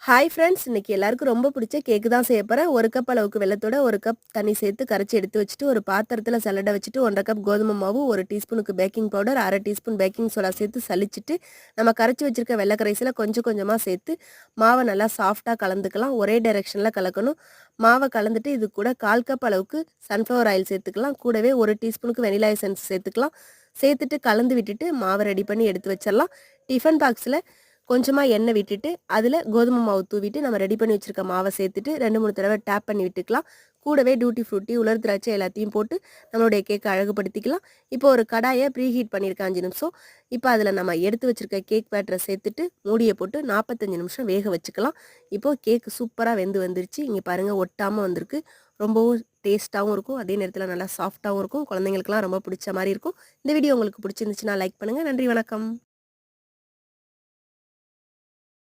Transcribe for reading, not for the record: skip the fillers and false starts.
Hi friends, இன்னைக்கு எல்லாருக்கும் ரொம்ப பிடிச்ச கேக்கு தான் செய்ய போறேன். 1 கப் அளவுக்கு வெல்லத்தோட 1 கப் தண்ணி சேர்த்து கரைச்சி எடுத்து வச்சுட்டு, ஒரு பாத்திரத்துல சல்லடை வச்சுட்டு 1 1/2 கப் கோதுமை மாவு, 1 டீஸ்பூனுக்கு baking powder, 1/2 teaspoon baking soda சேர்த்து சலிச்சிட்டு, நம்ம கரைச்சி வச்சிருக்க வெள்ளை கரைசல கொஞ்சம் கொஞ்சமா சேர்த்து மாவை நல்லா சாஃப்ட்டா கலந்துக்கலாம். ஒரே டைரெக்ஷன்ல கலக்கணும். மாவை கலந்துட்டு இது கூட 1/4 கப் அளவுக்கு சன்ஃப்ளவர் ஆயில் சேர்த்துக்கலாம். கூடவே 1 டீஸ்பூனுக்கு வெனிலா எசன்ஸ் சேர்த்துக்கலாம். சேர்த்துட்டு கலந்து விட்டுட்டு மாவை ரெடி பண்ணி எடுத்து வச்சிடலாம். டிஃபன் பாக்ஸில் கொஞ்சமாக எண்ணெய் விட்டுட்டு அதில் கோதுமை மாவு தூவிட்டு நம்ம ரெடி பண்ணி வச்சுருக்க மாவை சேர்த்துட்டு 2-3 தடவை டேப் பண்ணி விட்டுக்கலாம். கூடவே டூட்டி ஃப்ரூட்டி, உலர் திராட்சை எல்லாத்தையும் போட்டு நம்மளுடைய கேக்கை அழகுபடுத்திக்கலாம். இப்போ ஒரு கடாயை ப்ரீஹீட் பண்ணியிருக்கேன் 5 நிமிஷம். இப்போ அதில் நம்ம எடுத்து வச்சுருக்க கேக் பேட்டரை சேர்த்துட்டு மூடியை போட்டு 45 நிமிஷம் வேக வச்சுக்கலாம். இப்போது கேக்கு சூப்பராக வெந்து வந்துருச்சு. இங்கே பாருங்கள், ஒட்டாமல் வந்திருக்கு. ரொம்பவும் டேஸ்ட்டாகவும் இருக்கும், அதே நேரத்தில் நல்லா சாஃப்ட்டாகவும் இருக்கும். குழந்தைங்களுக்குலாம் ரொம்ப பிடிச்ச மாதிரி இருக்கும். இந்த வீடியோ உங்களுக்கு பிடிச்சிருந்துச்சுன்னா லைக் பண்ணுங்கள். நன்றி, வணக்கம்.